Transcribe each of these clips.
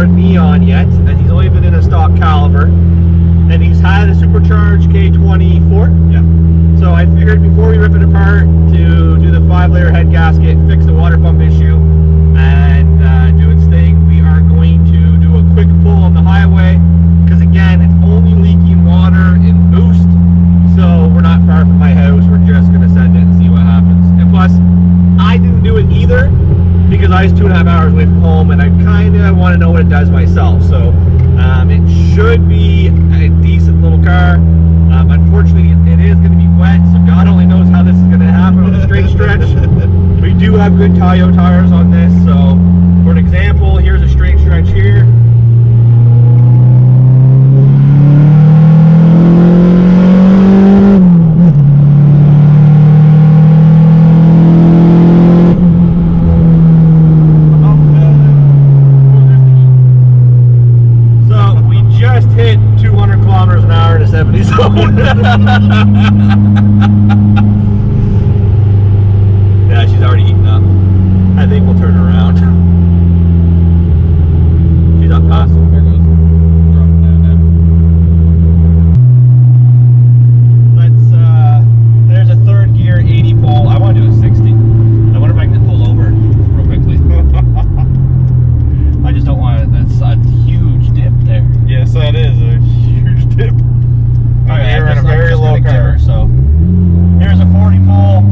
4 Neon yet, and he's only been in a stock caliber, and he's had a supercharged K24. Yeah. So I figured before we rip it apart to do the 5-layer head gasket, fix the water pump issue, and do its thing, we are going to do a quick pull on the highway, because again, it's only leaking water in boost, so we're not far from my house. We're just going to send it and see what happens. And plus, I didn't do it either, because I was 2.5 hours away from home, and I kind of want to know what it does myself. So it should be a decent little car. Unfortunately, it is going to be wet, so God only knows how this is going to happen on the straight stretch. We do have good Tayo tires on this, so for an example, here's a straight stretch here. So we just hit 200 kilometers an hour in a 70 zone. Yeah, she's already eaten up. I think we'll turn around. She's up past. There goes. Dropping down now. Let's, there's a 3rd gear 80 pole. I want to do a 60. I wonder if I can pull over real quickly. I just don't want it. That's a huge dip there. Yes, that is a huge dip. Okay, You're in a very low car. So here's a 40 pole.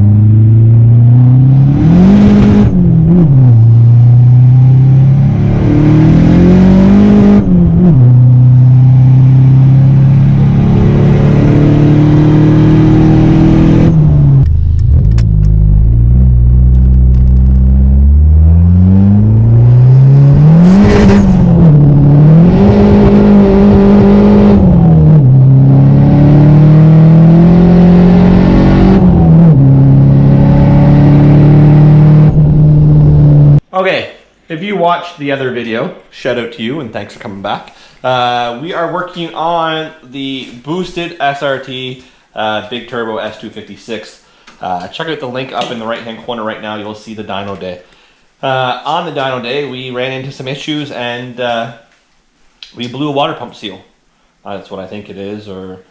Okay, if you watched the other video, shout out to you and thanks for coming back. We are working on the boosted SRT Big Turbo S256. Check out the link up in the right hand corner right now. You'll see the dyno day. On the dyno day, we ran into some issues and we blew a water pump seal. That's what I think it is, or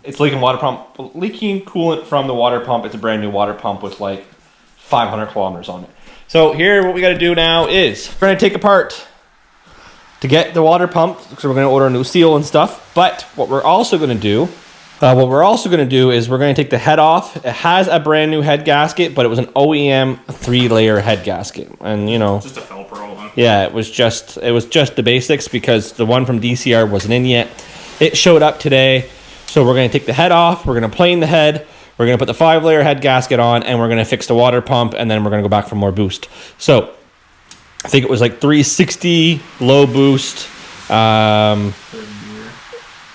it's leaking coolant from the water pump. It's a brand new water pump with like 500 kilometers on it. So here, what we got to do now is we're going to take apart to get the water pump, because we're going to order a new seal and stuff. But what we're also going to do, is we're going to take the head off. It has a brand new head gasket, but it was an OEM 3-layer head gasket, and you know, Just a Felpro one. yeah, it was just the basics, because the one from DCR wasn't in yet. It showed up today, so we're going to take the head off. We're going to plane the head. We're going to put the 5-layer head gasket on, and we're going to fix the water pump, and then we're going to go back for more boost. So I think it was like 360 low boost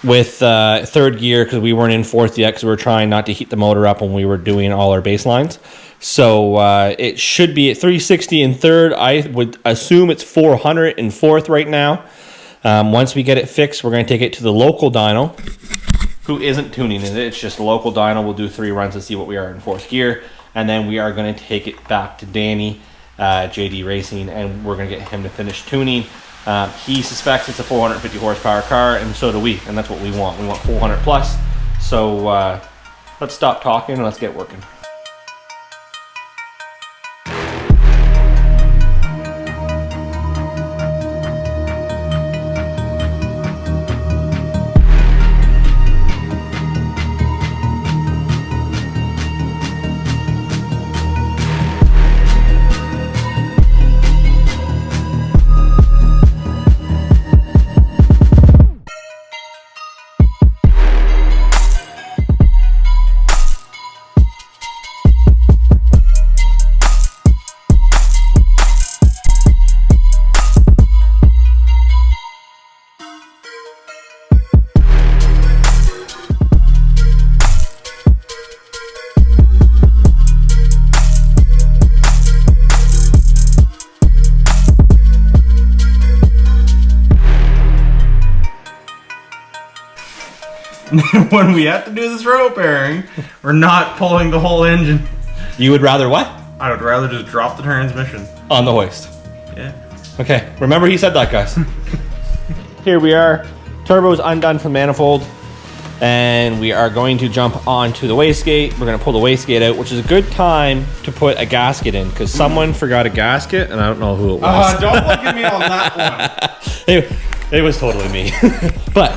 with 3rd gear, because we weren't in 4th yet, because we were trying not to heat the motor up when we were doing all our baselines. So it should be at 360 in 3rd. I would assume it's 400 in 4th right now. Once we get it fixed, we're going to take it to the local dyno, who isn't tuning it. It's just a local dyno. We'll do 3 runs to see what we are in 4th gear, and then we are going to take it back to Danny, JD Racing, and we're going to get him to finish tuning. He suspects it's a 450 horsepower car, and so do we, and that's what we want. We want 400 plus. So let's stop talking and let's get working. When we have to do this rope bearing, we're not pulling the whole engine. You would rather what? I would rather just drop the transmission. On the hoist. Yeah. Okay, remember he said that, guys. Here we are. Turbo's undone from the manifold. And we are going to jump onto the wastegate. We're going to pull the wastegate out, which is a good time to put a gasket in because someone forgot a gasket and I don't know who it was. Don't look at me on that one. It was totally me. But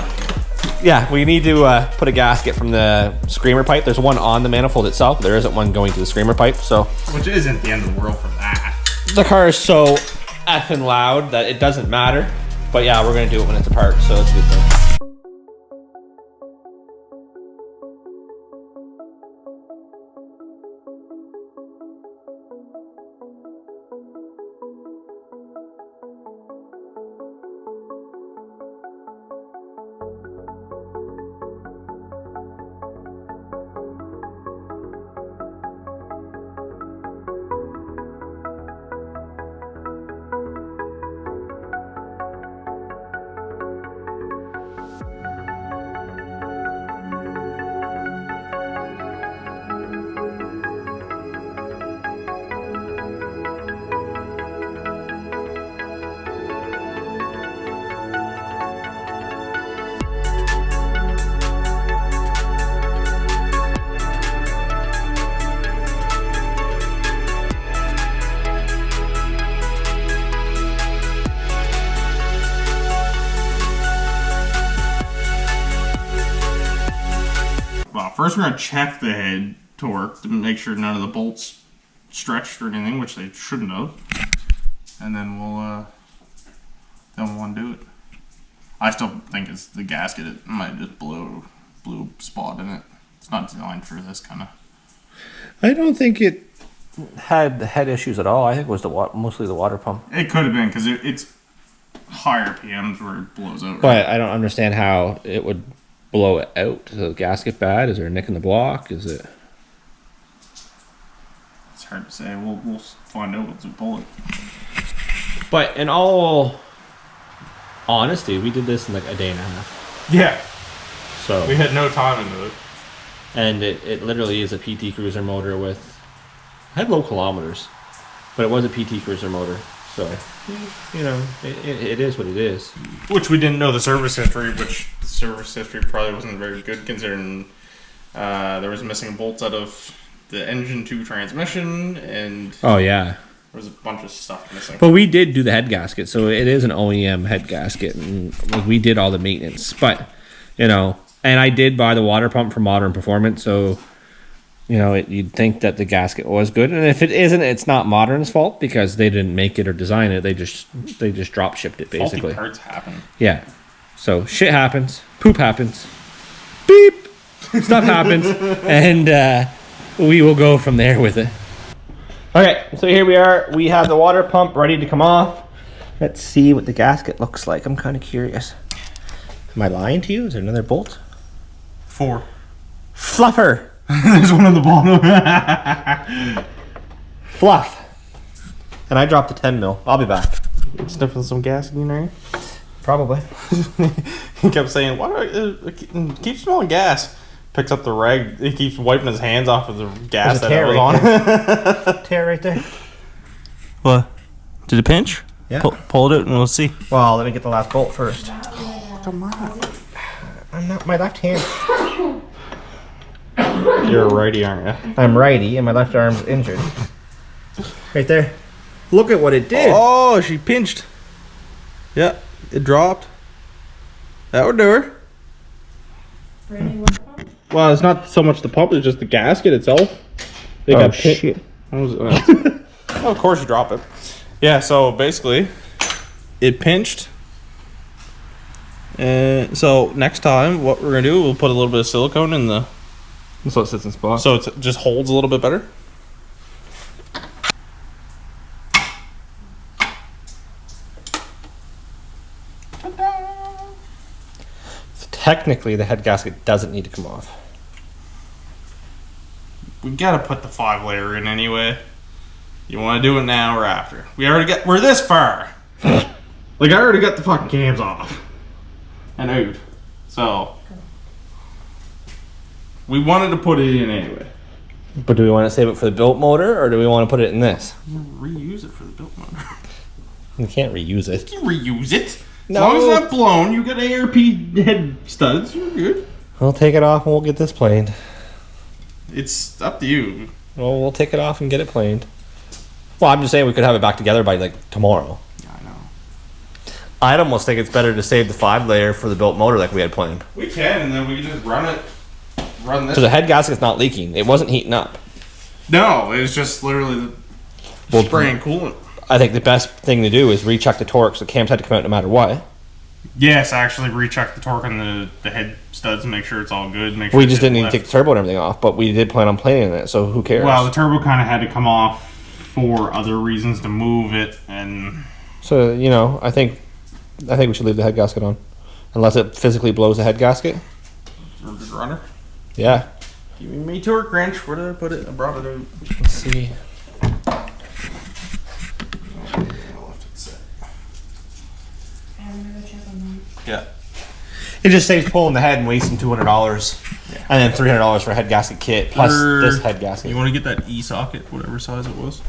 yeah, we need to put a gasket from the screamer pipe. There's one on the manifold itself. There isn't one going to the screamer pipe. So, which isn't the end of the world for that. The car is so effing loud that it doesn't matter. But yeah, we're going to do it when it's apart. So that's a good thing. First, we're going to check the head torque to make sure none of the bolts stretched or anything, which they shouldn't have. And then we'll undo it. I still think it's the gasket. It might just blew a spot in it. It's not designed for this kind of. I don't think it had the head issues at all. I think it was mostly the water pump. It could have been because it's higher PMs where it blows out. Right? But I don't understand how it would blow it out. Is the gasket bad? Is there a nick in the block? Is it? It's hard to say. We'll find out once we pull it. But in all honesty, we did this in like a day and a half. Yeah. So we had no time into it. And it literally is a PT Cruiser motor with, had low kilometers, but it was a PT Cruiser motor. So, you know, it is what it is. Which we didn't know the service history, which the service history probably wasn't very good considering there was missing bolts out of the engine to transmission, and oh yeah, there was a bunch of stuff missing. But we did do the head gasket, so it is an OEM head gasket, and we did all the maintenance. But, you know, and I did buy the water pump from Modern Performance, so, you know, you'd think that the gasket was good, and if it isn't, it's not Modern's fault because they didn't make it or design it. They just drop shipped it basically. Faulty parts happen. Yeah, so shit happens, poop happens, beep, stuff happens, and we will go from there with it. Okay, so here we are. We have the water pump ready to come off. Let's see what the gasket looks like. I'm kind of curious. Am I lying to you? Is there another bolt? 4. Fluffer. There's one on the bottom. Fluff. And I dropped a 10 mil. I'll be back. Sniffing some gasoline, right? Probably. He kept saying, "Why do I keep smelling gas?" Picks up the rag. He keeps wiping his hands off of the gas that it was on. Tear right there. What? Did it pinch? Yeah. Pull it out and we'll see. Well, let me get the last bolt first. Come on. I'm not my left hand. You're a righty, aren't you? I'm righty, and my left arm's injured. Right there. Look at what it did. Oh, she pinched. Yeah, it dropped. That would do her. Well, it's not so much the pump; it's just the gasket itself. They got shit. Oh, of course you drop it. Yeah. So basically, it pinched. And so next time, what we're gonna do, we'll put a little bit of silicone in the. So it sits in spot. So it just holds a little bit better. So technically, the head gasket doesn't need to come off. We gotta put the 5-layer in anyway. You want to do it now or after? We're this far. Like I already got the fucking cams off and out. So we wanted to put it in anyway. But do we want to save it for the built motor, or do we want to put it in this? Reuse it for the built motor. You can't reuse it. You can reuse it. No. As long as it's not blown, you got ARP head studs, you're good. We'll take it off and we'll get this planed. It's up to you. Well, we'll take it off and get it planed. Well, I'm just saying we could have it back together by like tomorrow. Yeah, I know. I'd almost think it's better to save the 5-layer for the built motor like we had planned. We can, and then we can just run it. Run this. So the head gasket's not leaking. It wasn't heating up. No, it was just literally the spraying coolant. I think the best thing to do is recheck the torque so cams had to come out no matter what. Yes, actually recheck the torque on the head studs and make sure it's all good. Make sure We just didn't need to take the turbo and everything off, but we did plan on planing it, so who cares? Well, the turbo kind of had to come off for other reasons to move it, and so, you know, I think we should leave the head gasket on. Unless it physically blows the head gasket. runner. Yeah. Give me torque wrench. Where did I put it? I brought it out. Let's see. Yeah. It just saves pulling the head and wasting $200, and then $300 for a head gasket kit plus this head gasket. You want to get that E socket, whatever size it was.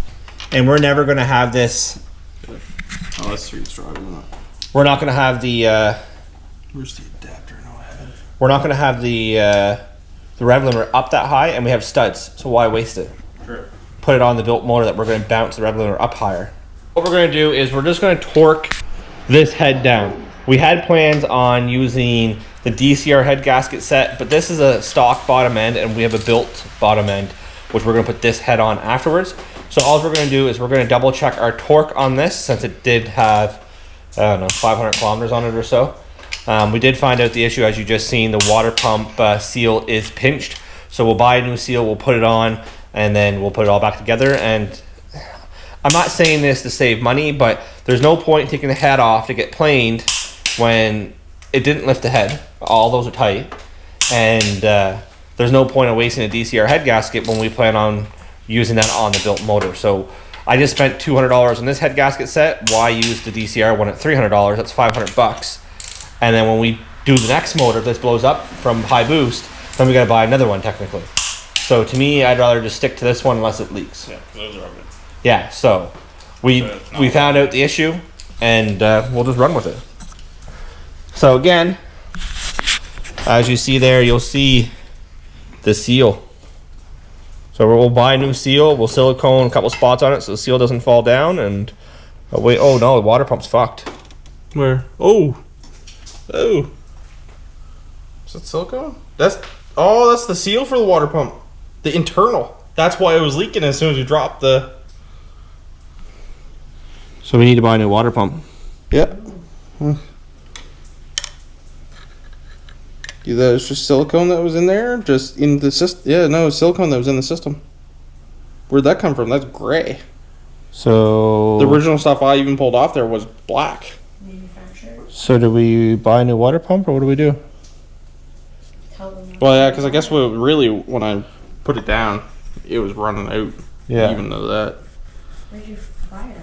And we're never going to have this. Oh, that's 3 driving. We're not going to have the. Where's the adapter? No, I haven't. We're not going to have the rev limiter up that high, and we have studs. So why waste it? Sure. Put it on the built motor that we're going to bounce the rev limiter up higher. What we're going to do is we're just going to torque this head down. We had plans on using the DCR head gasket set, but this is a stock bottom end, and we have a built bottom end, which we're going to put this head on afterwards. So all we're going to do is we're going to double check our torque on this, since it did have, I don't know, 500 kilometers on it or so. We did find out the issue, as you just seen, the water pump seal is pinched. So we'll buy a new seal, we'll put it on, and then we'll put it all back together. And I'm not saying this to save money, but there's no point in taking the head off to get planed when it didn't lift the head. All those are tight. And there's no point in wasting a DCR head gasket when we plan on using that on the built motor. So I just spent $200 on this head gasket set. Why use the DCR one at $300? That's $500. And then when we do the next motor, if this blows up from high boost, then we got to buy another one technically. So to me, I'd rather just stick to this one unless it leaks. Yeah, those are good. Yeah, so we found out the issue, and we'll just run with it. So again, as you see there, you'll see the seal. So we'll buy a new seal. We'll silicone a couple spots on it so the seal doesn't fall down. And wait, oh no, the water pump's fucked. Where? Oh, is that silicone? That's the seal for the water pump, the internal. That's why it was leaking as soon as you dropped the. So we need to buy a new water pump. Yeah. Either it's just silicone that was in there, just in the system. Yeah, no, it's silicone that was in the system. Where'd that come from? That's gray. So The original stuff I even pulled off there was black. Manufacturer. So do we buy a new water pump, or what do we do? Tell them. Well, yeah, because I guess when I put it down, it was running out. Yeah. Even though that. Where'd you buy it?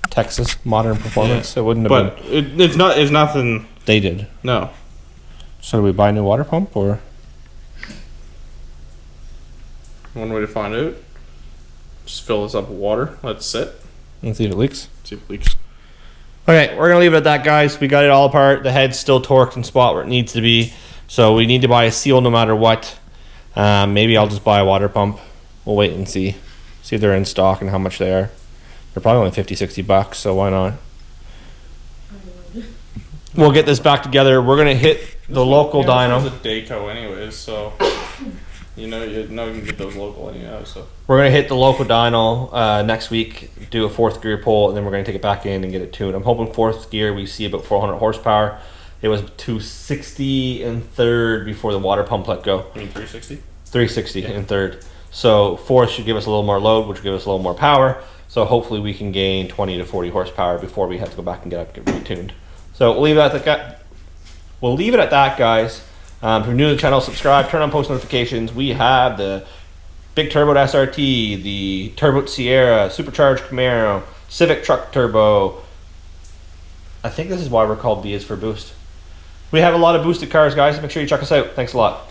Texas Modern Performance. It wouldn't have But been. it's nothing. They did. No. So do we buy a new water pump, or? One way to find out. Just fill this up with water. Let it sit. Let's see if it leaks. See if it leaks. Okay, we're gonna leave it at that, guys. We got it all apart. The head's still torqued and spot where it needs to be. So we need to buy a seal no matter what. Maybe I'll just buy a water pump. We'll wait and see. See if they're in stock and how much they are. They're probably only 50, 60 bucks, so why not? We'll get this back together. We're gonna hit the local dyno. It's a Dayco anyways, so you can get those local anyhow. So We're gonna hit the local dyno next week, do a 4th gear pull, and then we're gonna take it back in and get it tuned. I'm hoping 4th gear we see about 400 horsepower. It was 260 in 3rd before the water pump let go. you mean 360? 360 in 3rd. So 4th should give us a little more load, which will give us a little more power. So hopefully we can gain 20 to 40 horsepower before we have to go back and get retuned. So we'll leave it at that. We'll leave it at that, guys. If you're new to the channel, subscribe, turn on post notifications. We have the big turbo SRT, the turbo Sierra, supercharged Camaro, Civic truck turbo. I think this is why we're called B is for boost. We have a lot of boosted cars, guys. Make sure you check us out. Thanks a lot.